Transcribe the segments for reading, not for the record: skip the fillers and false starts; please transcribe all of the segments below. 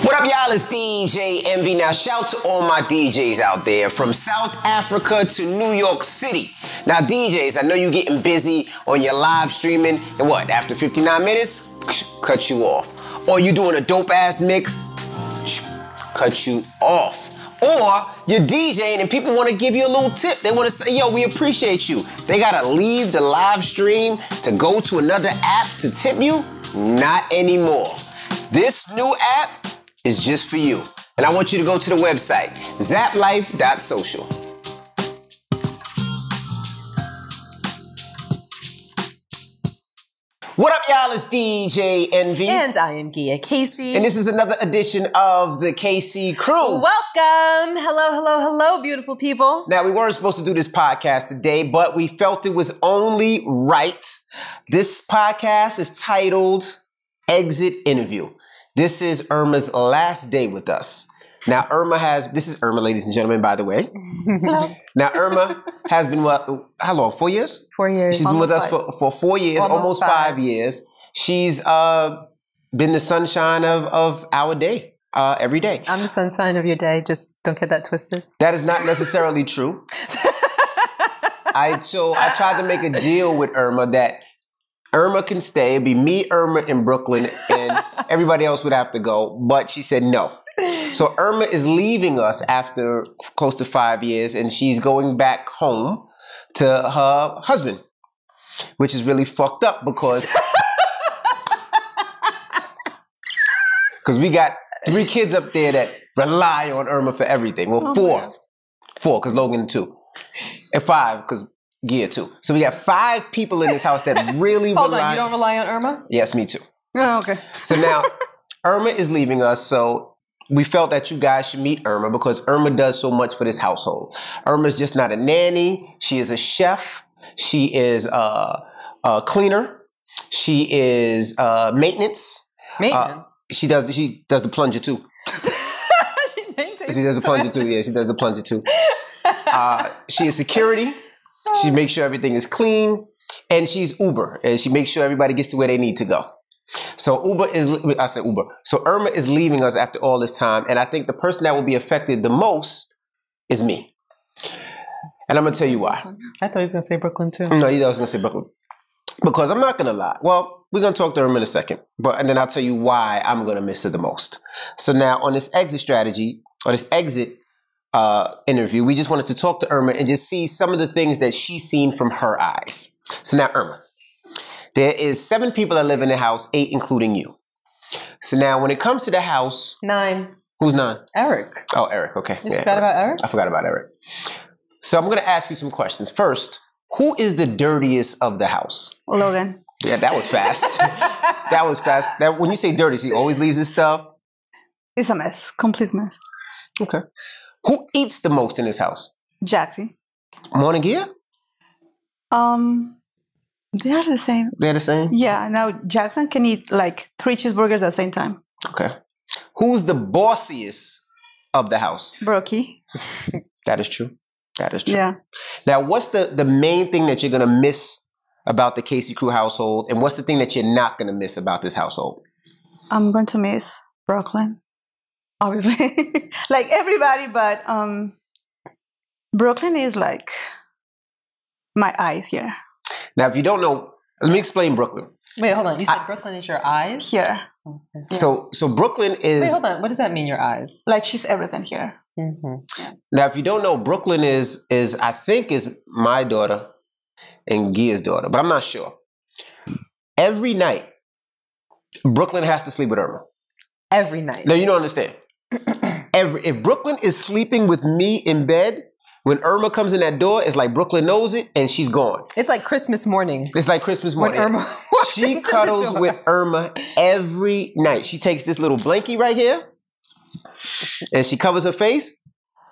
What up, y'all? It's DJ Envy. Now, shout to all my DJs out there from South Africa to New York City. Now, DJs, I know you're getting busy on your live streaming, and what, after 59 minutes, cut you off. Or you doing a dope-ass mix, cut you off. Or you're DJing and people want to give you a little tip. They want to say, yo, we appreciate you. They got to leave the live stream to go to another app to tip you? Not anymore. This new app is just for you. And I want you to go to the website, zaplife.social. What up, y'all? It's DJ Envy. And I am Gia Casey. And this is another edition of the KC Crew. Welcome. Hello, hello, hello, beautiful people. Now, we weren't supposed to do this podcast today, but we felt it was only right. This podcast is titled Exit Interview. This is Irma's last day with us. Now, this is Irma, ladies and gentlemen, by the way. Hello. Now, Irma has been, how long, 4 years? 4 years. She's been with us for 4 years, almost 5 years. She's been the sunshine of our day, every day. I'm the sunshine of your day. Just don't get that twisted. That is not necessarily true. I tried to make a deal with Irma that Irma can stay. It'd be me, Irma, in Brooklyn, and everybody else would have to go. But she said no. So Irma is leaving us after close to 5 years, and she's going back home to her husband, which is really fucked up because we got 3 kids up there that rely on Irma for everything. Well, 4 because Logan 2, and 5 because Gia 2. So we got 5 people in this house that really Hold on, you don't rely on Irma? Yes, me too. Oh, okay. So now Irma is leaving us, so we felt that you guys should meet Irma because Irma does so much for this household. Irma's just not a nanny. She is a chef. She is a cleaner. She is maintenance. Maintenance? She does the plunger too. She maintains. She does the plunger too. Yeah, she does the plunger too. She is security. She makes sure everything is clean. And she's Uber. And she makes sure everybody gets to where they need to go. So So Irma is leaving us after all this time. And I think the person that will be affected the most is me. And I'm going to tell you why. I thought he was going to say Brooklyn too. No, I was going to say Brooklyn. Because I'm not going to lie. Well, we're going to talk to Irma in a second. And then I'll tell you why I'm going to miss her the most. So now on this exit strategy, or this exit interview, we just wanted to talk to Irma and just see some of the things that she's seen from her eyes. So now, Irma, there is 7 people that live in the house, 8 including you. So now when it comes to the house... 9. Who's 9? Eric. Oh, Eric, okay. You forgot about Eric? I forgot about Eric. So I'm going to ask you some questions. First, who is the dirtiest of the house? Logan. Yeah, that was fast. That was fast. When you say dirty, he always leaves his stuff? It's a mess. Complete mess. Okay. Who eats the most in this house? Jaxie. Morning Gia? They are the same. They're the same? Yeah. Now Jackson can eat like 3 cheeseburgers at the same time. Okay. Who's the bossiest of the house? Brookie. That is true. That is true. Yeah. Now, what's the main thing that you're going to miss about the KC Crew household? And what's the thing that you're not going to miss about this household? I'm going to miss Brooklyn. Obviously. Like everybody, but Brooklyn is like my eyes here. Now, if you don't know, let me explain Brooklyn. Wait, hold on. You said Brooklyn is your eyes? Here. Okay. Yeah. So Brooklyn is... Wait, hold on. What does that mean, your eyes? Like she's everything here. Mm-hmm. Yeah. Now, if you don't know, Brooklyn is I think is my daughter and Gia's daughter, but I'm not sure. Every night, Brooklyn has to sleep with Irma. Every night. No, you don't understand. If Brooklyn is sleeping with me in bed, when Irma comes in that door, it's like Brooklyn knows it and she's gone. It's like Christmas morning. It's like Christmas morning. When Irma walks She into cuddles the door. with Irma every night. She takes this little blankie right here and she covers her face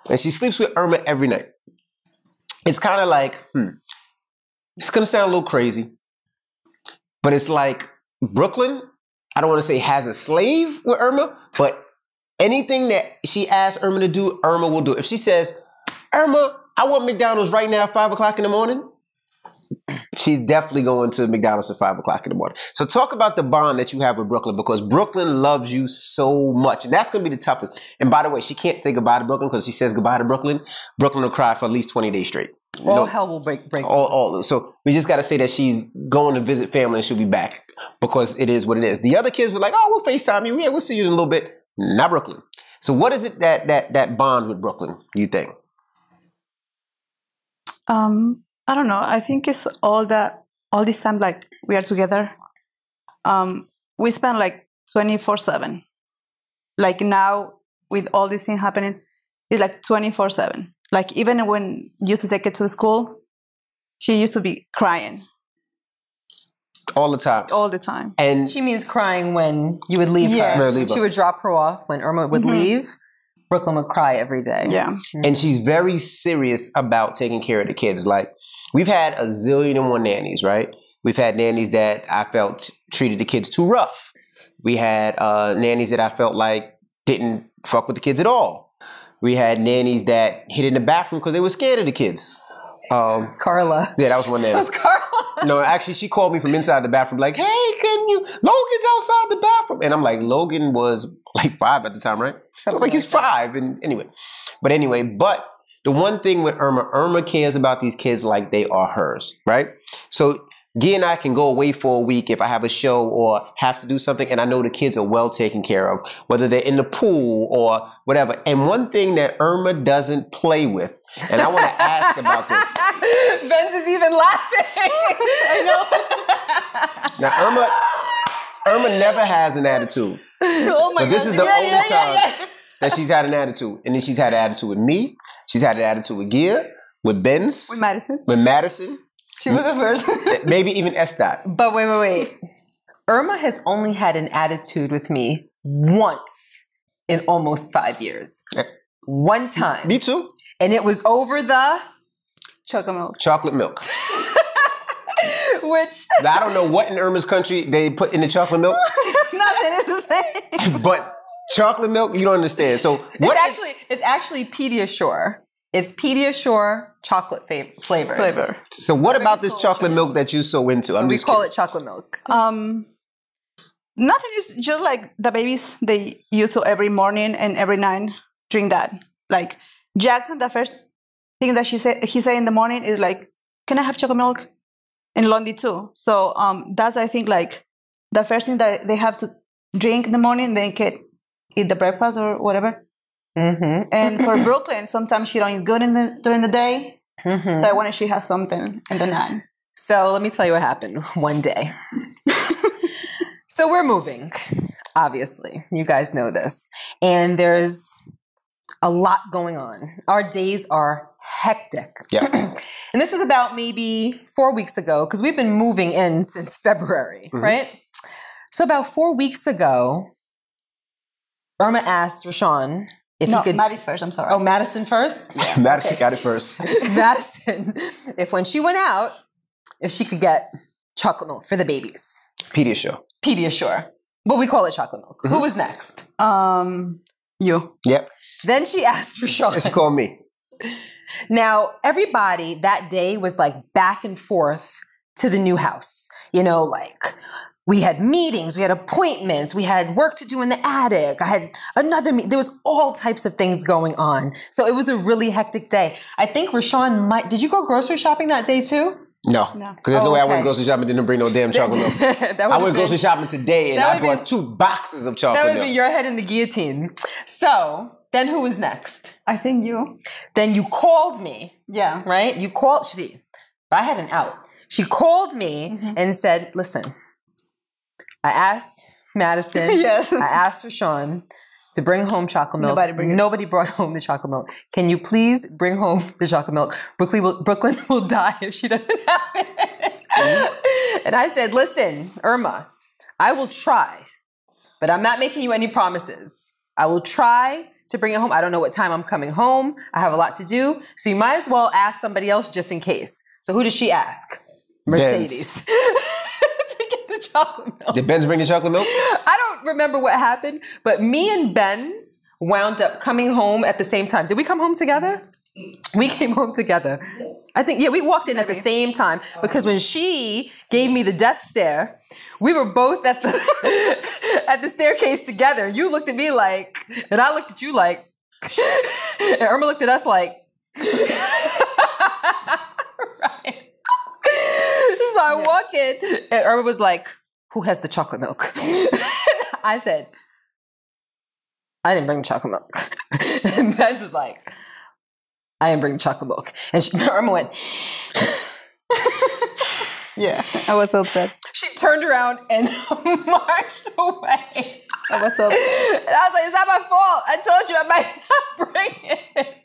and she sleeps with Irma every night. It's kind of like, it's going to sound a little crazy, but it's like Brooklyn, I don't want to say has a slave with Irma, but anything that she asks Irma to do, Irma will do. If she says, Irma, I want McDonald's right now at 5 o'clock in the morning, she's definitely going to McDonald's at 5 o'clock in the morning. So talk about the bond that you have with Brooklyn, because Brooklyn loves you so much. And that's going to be the toughest. And by the way, she can't say goodbye to Brooklyn, because she says goodbye to Brooklyn, Brooklyn will cry for at least 20 days straight. All hell will break all. So we just got to say that she's going to visit family and she'll be back, because it is what it is. The other kids were like, oh, we'll FaceTime you. Yeah, we'll see you in a little bit. Not Brooklyn. So what is it that bond with Brooklyn, you think? I don't know. I think it's all this time, like, we are together. We spend like 24/7. Like now, with all these things happening, it's like 24/7. Like even when you used to take it to school, she used to be crying. All the time. All the time. And she means crying when you would leave her. She would drop her off when Irma would leave. Brooklyn would cry every day. Yeah. And she's very serious about taking care of the kids. Like, we've had a zillion and one nannies, right? We've had nannies that I felt treated the kids too rough. We had nannies that I felt like didn't fuck with the kids at all. We had nannies that hid in the bathroom because they were scared of the kids. Carla. Yeah, that was one nanny. That was Carla. No, actually, she called me from inside the bathroom like, hey, Logan's outside the bathroom. And I'm like, Logan was like 5 at the time, right? I was like, he's 5. And anyway, but the one thing with Irma cares about these kids like they are hers, right? So Gia and I can go away for a week if I have a show or have to do something, and I know the kids are well taken care of, whether they're in the pool or whatever. And one thing that Irma doesn't play with, and I want to ask about this. Benz is even laughing. I know. Now, Irma never has an attitude. Oh my but this God. is the only time that she's had an attitude. And then she's had an attitude with me. She's had an attitude with Gia, with Benz. With Madison. With Madison. She was the first. Maybe even Estat. But wait. Irma has only had an attitude with me once in almost 5 years. One time. Me too. And it was over the... Chocolate milk. Chocolate milk. Which... I don't know what in Irma's country they put in the chocolate milk. Nothing is the same. But chocolate milk, you don't understand. So what it's actually Pediasure. It's Pediasure chocolate flavor. So what about this chocolate milk that you're so into? We call it chocolate milk. Nothing is just like the babies, they used to every morning and every night drink that. Like Jackson, the first thing that he say in the morning is like, can I have chocolate milk? And Londi too. So that's, I think, like the first thing that they have to drink in the morning. They can eat the breakfast or whatever. Mm-hmm. And for Brooklyn, sometimes she don't eat good during the day. Mm-hmm. So I wanted she has something in the night. So let me tell you what happened one day. So we're moving, obviously. You guys know this. And there's a lot going on. Our days are hectic. Yeah. And this is about maybe 4 weeks ago, because we've been moving in since February, right? So about 4 weeks ago, Irma asked Rashawn if he could... Maddie first, I'm sorry. Oh, Madison first? Yeah. Madison got it first. Madison, if when she went out, if she could get chocolate milk for the babies. Pediasure. But we call it chocolate milk. Who was next? You. Yep. Then she asked Rashawn. She called me. Now, everybody that day was like back and forth to the new house. You know, like we had meetings, we had appointments, we had work to do in the attic. I had another meeting. There was all types of things going on. So it was a really hectic day. I think Rashawn did you go grocery shopping that day too? No. Because there's no way I went grocery shopping and didn't bring no damn chocolate milk. I went grocery shopping today and I bought 2 boxes of chocolate milk. That would be your head in the guillotine. So... then who was next? I think you. Then you called me. Yeah. Right? You called. I had an out. She called me and said, listen, I asked Madison. Yes. I asked Rashawn to bring home chocolate milk. Nobody brought home the chocolate milk. Can you please bring home the chocolate milk? Brooklyn will die if she doesn't have it. And I said, listen, Irma, I will try, but I'm not making you any promises. I will try to bring it home. I don't know what time I'm coming home. I have a lot to do. So you might as well ask somebody else just in case. So who did she ask? Mercedes. To get the chocolate milk. Did Benz bring the chocolate milk? I don't remember what happened, but me and Benz wound up coming home at the same time. Did we come home together? We came home together. I think, yeah, we walked in at the same time because when she gave me the death stare, we were both at the at the staircase together. You looked at me like, and I looked at you like, and Irma looked at us like, right. So I walk in, and Irma was like, who has the chocolate milk? I said, I didn't bring chocolate milk. And Benz was like, I didn't bring chocolate milk. And Irma went, yeah, I was so upset. She turned around and marched away. I was so upset. And I was like, it's not my fault. I told you I might not bring it.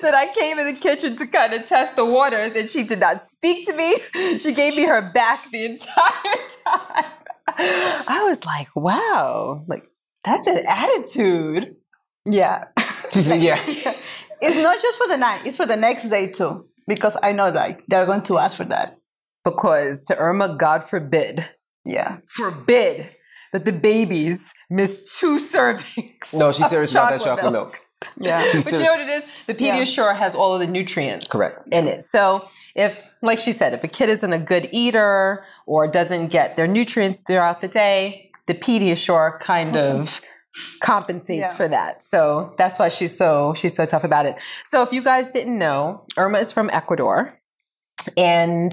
That I came in the kitchen to kind of test the waters, and she did not speak to me. She gave me her back the entire time. I was like, wow, like that's an attitude. Yeah. She said, yeah. It's not just for the night, it's for the next day too. Because I know like they're going to ask for that. Because to Irma, God forbid. Yeah. Forbid that the babies miss 2 servings. No, she's serious about that chocolate milk. Yeah. But you know what it is? The Pediasure has all of the nutrients in it. So if, like she said, if a kid isn't a good eater or doesn't get their nutrients throughout the day, the Pediasure kind of compensates for that. So that's why she's so tough about it. So if you guys didn't know, Irma is from Ecuador. And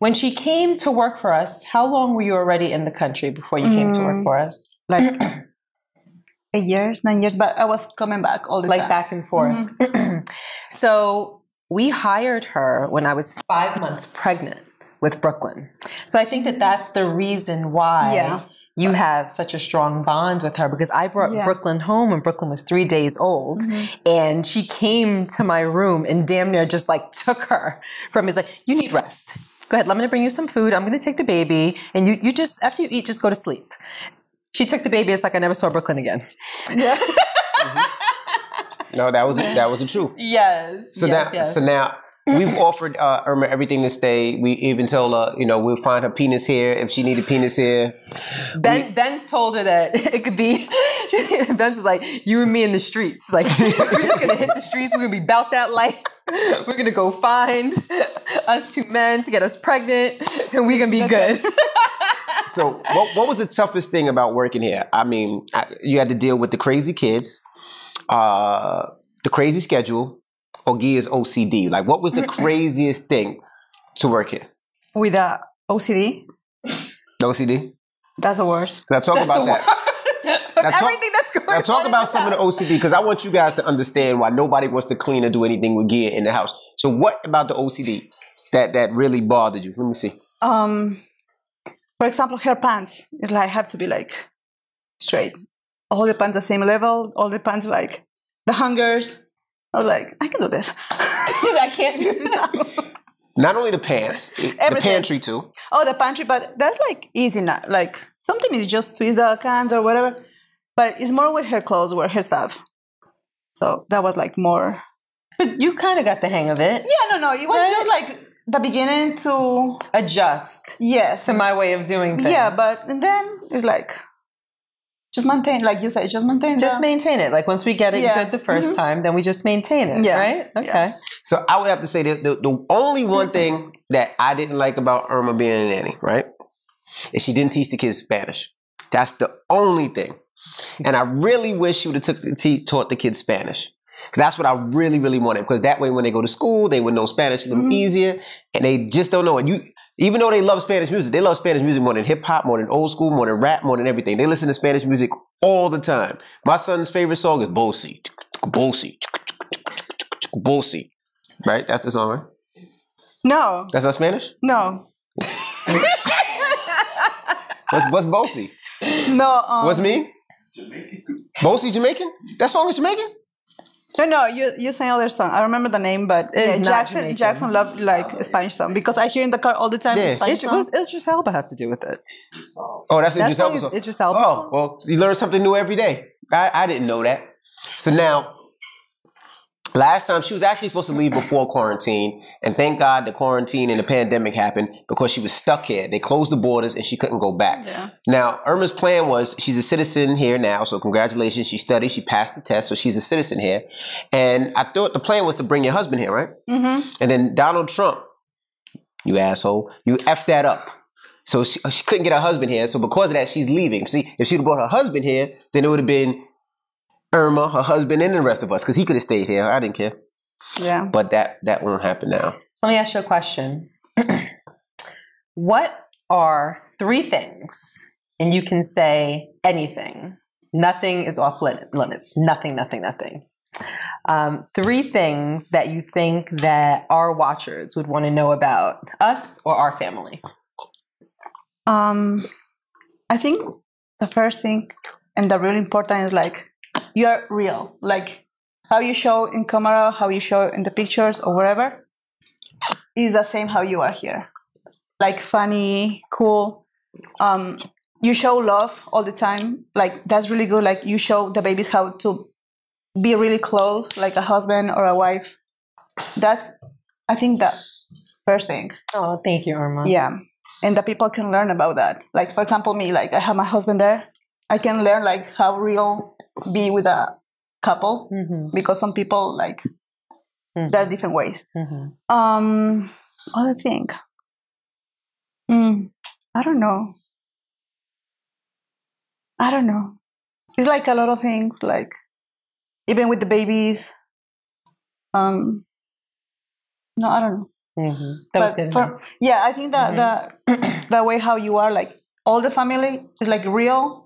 when she came to work for us, how long were you already in the country before you came to work for us? Like 8 years, 9 years, but I was coming back all the time. Like back and forth. So we hired her when I was 5 months pregnant with Brooklyn. So I think that that's the reason why you have such a strong bond with her, because I brought Brooklyn home when Brooklyn was 3 days old, and she came to my room and damn near just like took her from me. It's like, you need rest. Go ahead, let me bring you some food. I'm going to take the baby, and you just, after you eat, just go to sleep. She took the baby. It's like I never saw Brooklyn again. Yeah. No, that was the truth. Yes. So now we've offered Irma everything to stay. We even told her, we'll find her penis here if she needed penis here. Ben's told her that it could be. Ben's was like, you and me in the streets. Like we're just gonna hit the streets. We're gonna be about that life. We're gonna go find us 2 men to get us pregnant, and we're gonna be good. So what was the toughest thing about working here? I mean, you had to deal with the crazy kids, the crazy schedule, or Gia's OCD. Like, what was the craziest thing to work here? With the OCD? The OCD? That's the worst. Now talk about that. Everything that's going on. Now talk about some of the OCD, because I want you guys to understand why nobody wants to clean or do anything with Gia in the house. So what about the OCD that really bothered you? Let me see. For example, her pants. It's like have to be like straight. All the pants the same level. All the pants like the hangers. I was like, I can do this. I can't do that. Not only the pants, the pantry too. Oh, the pantry, but that's like easy now. Like something is just twist the cans or whatever. But it's more with her clothes, with her stuff. So that was like more. But you kind of got the hang of it. Yeah, no. It was just like the beginning to adjust. Yes. To my way of doing things. Yeah, but then it's like just maintain, like you said, just maintain. Just maintain it. Like once we get it good the first time, then we just maintain it. Yeah. Right? Okay. Yeah. So I would have to say that the only one thing that I didn't like about Irma being a nanny, right, is she didn't teach the kids Spanish. That's the only thing. And I really wish she would have taught the kids Spanish. That's what I really, really wanted. Because that way when they go to school, they would know Spanish a little easier. And they just don't know it. Even though they love Spanish music, they love Spanish music more than hip-hop, more than old school, more than rap, more than everything. They listen to Spanish music all the time. My son's favorite song is Bossy. Bossy. Bossy. Right? That's the song, right? No. That's not Spanish? No. What's Bossy? No. What's me? Jamaican. Bossy Jamaican? That song is Jamaican? No, you sang other song. I remember the name, but Jackson loved like a Spanish song because I hear in the car all the time Spanish song. What does Idris Elba have to do with it? Oh, that's Idris Elba song. Idris Elba song? Well, you learn something new every day. I didn't know that. So now, Last time, she was actually supposed to leave before quarantine, and thank God the quarantine and the pandemic happened because she was stuck here. They closed the borders and she couldn't go back. Yeah. Now, Irma's plan was, she's a citizen here now, so congratulations. She studied, she passed the test, so she's a citizen here. And I thought the plan was to bring your husband here, right? Mm-hmm. And then Donald Trump, you asshole, you effed that up. So she couldn't get her husband here, so because of that, she's leaving. See, if she'd have brought her husband here, then it would have been Irma, her husband, and the rest of us, because he could have stayed here. I didn't care. Yeah. But that won't happen now. So let me ask you a question. What are 3 things, and you can say anything, nothing is off limits, nothing. 3 things that you think that our watchers would want to know about us or our family? I think the first thing, and the really important, is like, you're real. Like, how you show in camera, how you show in the pictures or wherever, is the same how you are here. Like, funny, cool. You show love all the time. Like, that's really good. Like, you show the babies how to be really close, like a husband or a wife. That's, I think, the first thing. Oh, thank you, Irma. Yeah. And the people can learn about that. Like, for example, me, like, I have my husband there. I can learn, like, how real be with a couple, because some people, like, there are different ways. Other thing, I don't know. It's like a lot of things, like, even with the babies. No, I don't know. That was good. Yeah, I think that the way how you are, like, all the family is, like, real.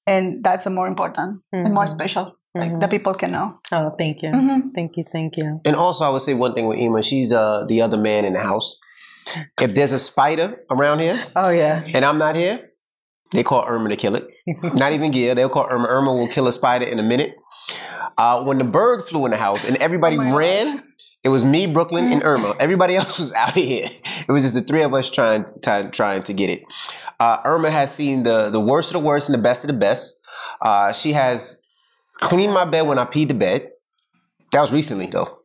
And that's more important and more special. Like, the people can know. Oh, thank you. Thank you. And also, I would say one thing with Ima, she's the other man in the house. If there's a spider around here, oh yeah, and I'm not here, they call Irma to kill it. Not even Gia, they'll call Irma. Irma will kill a spider in a minute. When the bird flew in the house and everybody ran, it was me, Brooklyn, and Irma. Everybody else was out of here. It was just the 3 of us trying to get it. Irma has seen the worst of the worst and the best of the best. She has cleaned my bed when I peed the bed. That was recently, though.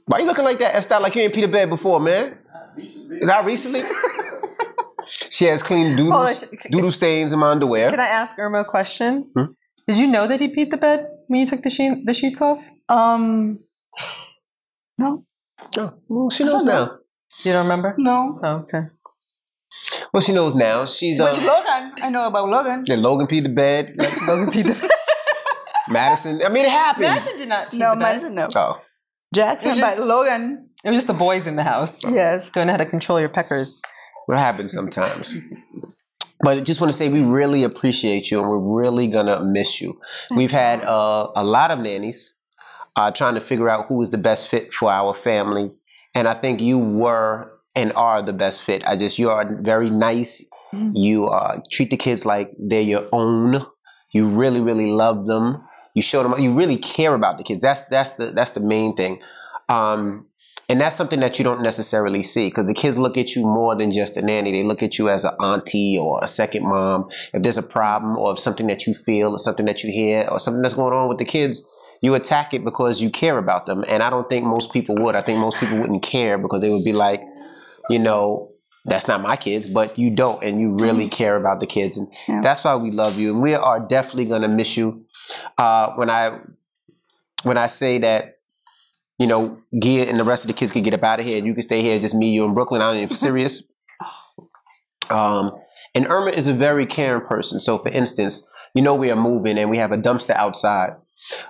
Why you looking like that? It's not like you ain't peed the bed before, man. Not recently. She has cleaned doodle stains in my underwear. Can I ask Irma a question? Did you know that he peed the bed when you took the sheets off? No. Well, she knows now. You don't remember? No. Oh, okay. Well, she knows now. She's With Logan. I know about Logan. Yeah, Logan peed the bed. Logan peed the bed. Madison. I mean, it happens. Madison did not pee No, the bed. Madison, no. Oh. Jackson, but Logan. It was just the boys in the house. Yes. Don't know how to control your peckers. What happens sometimes. But I just want to say we really appreciate you and we're really going to miss you. We've had a lot of nannies trying to figure out who is the best fit for our family. And I think you were and are the best fit. You are very nice. You treat the kids like they're your own. You really, really love them. You show them, you really care about the kids. That's the main thing. And that's something that you don't necessarily see because the kids look at you more than just a nanny. They look at you as an auntie or a second mom. If there's a problem or if something that you feel or something that you hear or something that's going on with the kids, you attack it because you care about them. And I don't think most people would. I think most people wouldn't care because they would be like, you know, that's not my kids, but you don't. And you really care about the kids. And that's why we love you. And we are definitely going to miss you. When I say that, you know, Gia and the rest of the kids can get up out of here and you can stay here, just me, you, and Brooklyn. I'm serious. And Irma is a very caring person. So, for instance, you know we are moving and we have a dumpster outside.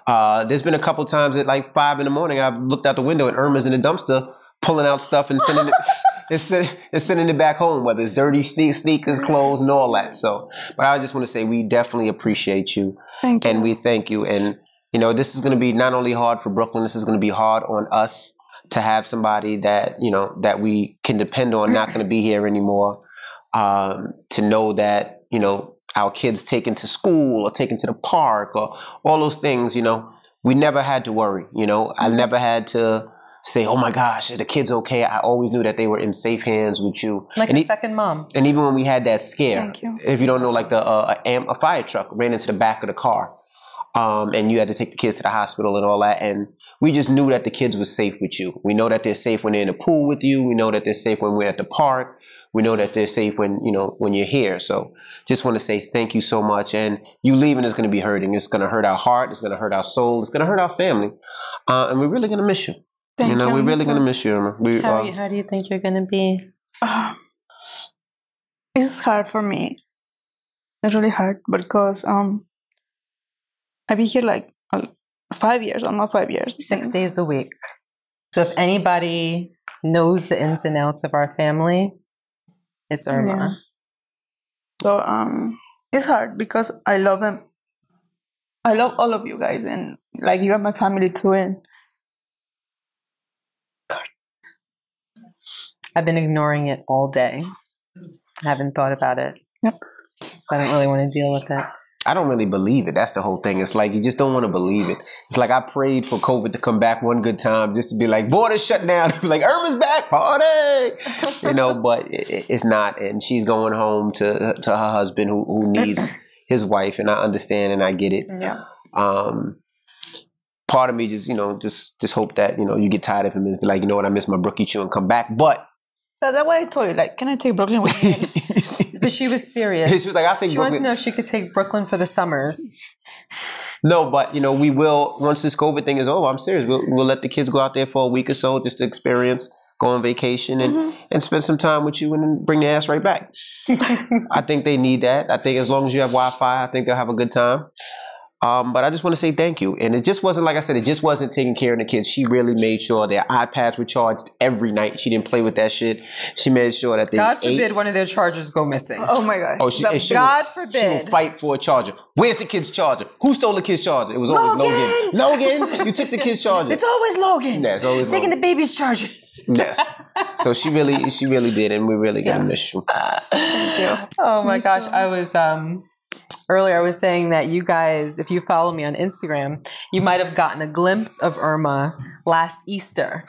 There's been a couple times at like 5 a.m, I've looked out the window and Irma's in the dumpster pulling out stuff and sending it, sending it back home, whether it's dirty sneakers, clothes, and all that. So, but I just want to say we definitely appreciate you. Thank you. And we thank you. And you know, this is going to be not only hard for Brooklyn, this is going to be hard on us to have somebody that, you know, that we can depend on not going to be here anymore. To know that, you know, our kids taken to school or taken to the park or all those things, you know, we never had to worry. You know, I never had to say, oh my gosh, are the kids okay? I always knew that they were in safe hands with you. Like a second mom. And even when we had that scare, if you don't know, like a fire truck ran into the back of the car. and you had to take the kids to the hospital and all that. And we just knew that the kids were safe with you. We know that they're safe when they're in the pool with you. We know that they're safe when we're at the park. We know that they're safe when, when you're here. So just want to say thank you so much. And you leaving is going to be hurting. It's going to hurt our heart. It's going to hurt our soul. It's going to hurt our family. And we're really going to miss you. Thank you. We're really going to miss you, Irma. How do you think you're going to be? It's hard for me. It's really hard because I've been here like 5 years, almost 5 years. 6 days a week. So if anybody knows the ins and outs of our family, it's Irma. Yeah. So it's hard because I love them. I love all of you guys, and like you are my family too. And I've been ignoring it all day. I haven't thought about it. Yep. I don't really want to deal with it. I don't really believe it. That's the whole thing. It's like you just don't want to believe it. It's like I prayed for COVID to come back one good time just to be like, borders shut down. Like, Irma's back, party. But it's not. And she's going home to her husband who needs his wife. And I understand and I get it. yeah, Part of me just hope that, you get tired of him and be like, you know what, I miss my Brookie Chew and come back. But that's what I told you. Like, can I take Brooklyn with me? But she was serious. she was like, I'll take she Brooklyn. wanted to know if she could take Brooklyn for the summers. No, but we will, once this COVID thing is over, I'm serious. We'll let the kids go out there for a week or so just to experience, go on vacation and spend some time with you and then bring their ass right back. I think they need that. I think as long as you have Wi-Fi, I think they'll have a good time. But I just want to say thank you. And it just wasn't, like I said, it just wasn't taking care of the kids. She really made sure their iPads were charged every night. She didn't play with that shit. She made sure that they God forbid one of their chargers go missing. Oh my God. Oh, God forbid. She will fight for a charger. Where's the kid's charger? Who stole the kid's charger? It was always Logan. Logan, you took the kid's charger. It's always Logan. Yeah, it's always taking Logan. the baby's chargers. Yes. So she really did, and we're really gonna miss you. Thank you. Oh my gosh. I was earlier I was saying that you guys, if you follow me on Instagram, you might have gotten a glimpse of Irma last Easter.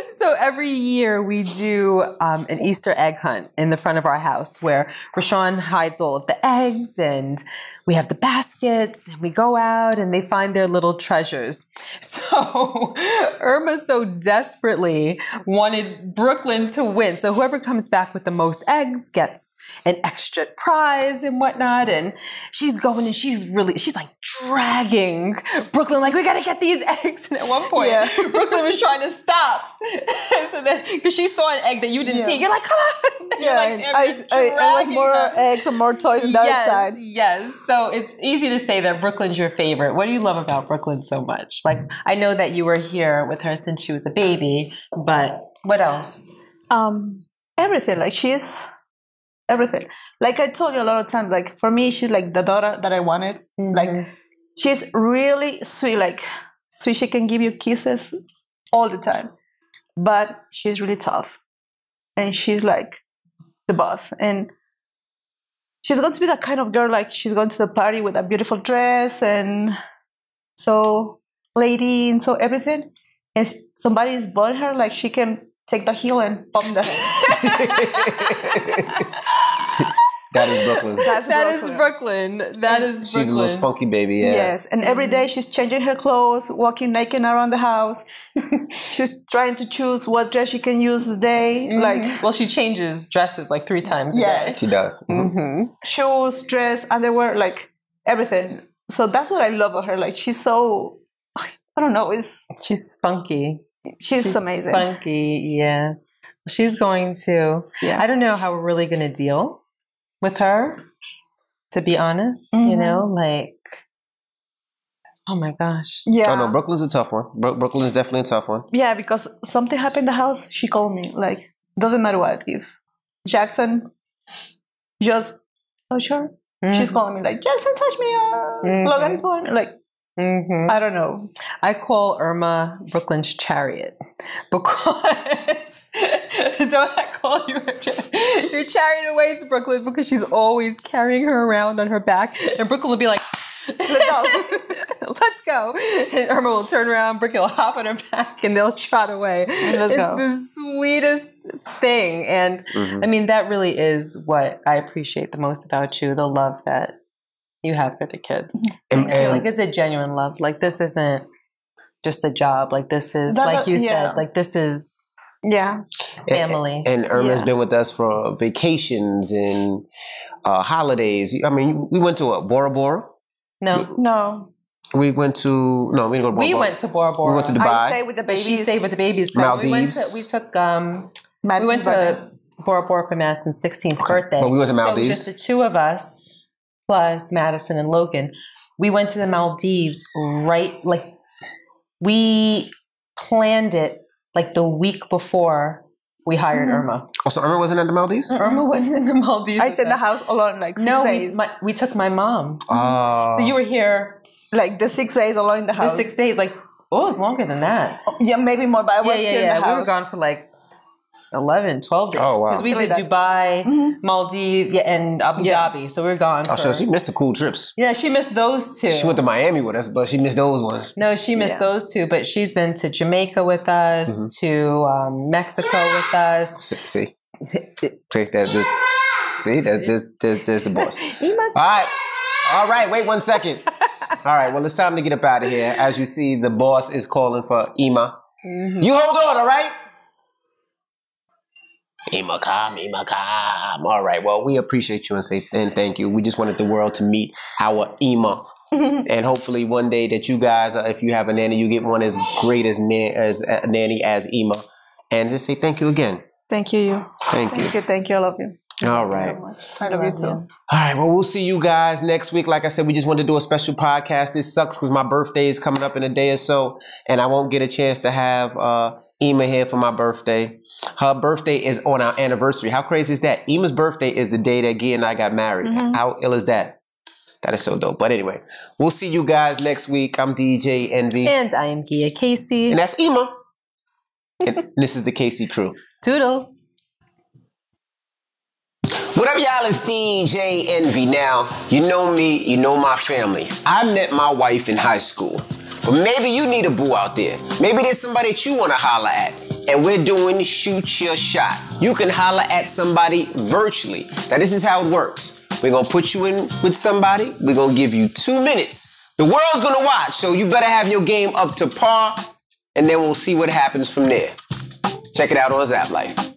So every year we do an Easter egg hunt in the front of our house where Rashawn hides all of the eggs and we have the baskets and we go out and they find their little treasures. So Irma so desperately wanted Brooklyn to win. So whoever comes back with the most eggs gets an extra prize and whatnot. And she's going and she's like dragging Brooklyn, like, we got to get these eggs. And at one point, Brooklyn was trying to stop. So then, because she saw an egg that you didn't see, you're like, come on. Yeah, like, I was more eggs and more toys on the other side. Yes. So it's easy to say that Brooklyn's your favorite. What do you love about Brooklyn so much? Like, I know that you were here with her since she was a baby, but what else? Everything. Like, she's everything. Like I told you a lot of times, like for me, she's like the daughter that I wanted. Like, she's really sweet. Like, sweet. She can give you kisses all the time, but she's really tough, and she's like the boss. And she's going to be that kind of girl, like she's going to the party with a beautiful dress and so lady and so everything. And somebody's bought her, like she can take the heel and bump the head. That is Brooklyn. That is Brooklyn. She's a little spunky baby, yeah. Yes, and every day she's changing her clothes, walking naked around the house. She's trying to choose what dress she can use the day. Like, well, she changes dresses like 3 times a day. She does. Shoes, dress, underwear, like everything. So that's what I love about her. Like, she's so, I don't know, she's spunky. She's amazing. Spunky, yeah. She's going to. I don't know how we're really going to deal with her, to be honest. You know, like, oh my gosh. Yeah. Oh no, Brooklyn's a tough one. Brooklyn is definitely a tough one. Yeah, because something happened in the house, she called me. Like, doesn't matter what. If Jackson just touch her, she's calling me like, Jackson touched me. Logan is born. Like, I don't know. I call Irma Brooklyn's chariot because don't I call you your chariot awaits Brooklyn, because she's always carrying her around on her back, and Brooklyn will be like, let's go. And Irma will turn around, Brooklyn will hop on her back, and they'll trot away. It's the sweetest thing. And I mean, that really is what I appreciate the most about you, the love that you have for the kids. And Like it's a genuine love. Like this isn't just a job. Like this is, like you said, like this is family. And Irma's been with us for vacations and holidays. I mean, we went to Bora Bora. No. We went to we didn't go to Bora Bora. We went to Bora Bora. We went to Dubai. I stayed with the babies. She stayed with the babies. Maldives. We went to Bora Bora for Madison's 16th birthday. But we went to Maldives. So just the two of us plus Madison and Logan. We went to the Maldives we planned it like the week before we hired Irma. Oh, so Irma wasn't at the Maldives? Irma wasn't in the Maldives. I stayed in the house alone like 6 days. We took my mom. So you were here like the 6 days alone in the house. The 6 days, it was longer than that. Yeah, maybe more, but I was here in the house. We were gone for like 11, 12 days. Oh, wow. Because we did Dubai, Maldives, and Abu Dhabi. So we were gone. So she missed the cool trips. Yeah, she missed those two. She went to Miami with us, but she missed those ones. No, she missed those two, but she's been to Jamaica with us, to Mexico with us. See, there's the boss. All right, wait 1 second. All right, well, it's time to get up out of here. As you see, the boss is calling for Ima. You hold on, all right? Ima, calm. All right, well, we appreciate you and thank you. We just wanted the world to meet our Ima. And hopefully one day that you guys, if you have a nanny, you get one as great as a nanny as Ima. And just say thank you again. Thank you. Thank you. Thank you. I love you. All right. I love you too. All right. Well, we'll see you guys next week. Like I said, we just wanted to do a special podcast. This sucks because my birthday is coming up in a day or so, and I won't get a chance to have Ima here for my birthday. Her birthday is on our anniversary. How crazy is that? Ima's birthday is the day that Gia and I got married. How ill is that? That is so dope. But anyway, we'll see you guys next week. I'm DJ Envy. And I am Gia Casey. And that's Ima. And this is the Casey crew. Toodles. What up, y'all? It's DJ Envy. Now, you know me, you know my family. I met my wife in high school. But maybe you need a boo out there. Maybe there's somebody that you want to holler at. And we're doing Shoot Your Shot. You can holler at somebody virtually. Now, this is how it works. We're going to put you in with somebody. We're going to give you 2 minutes. The world's going to watch, so you better have your game up to par. And then we'll see what happens from there. Check it out on Zap Life.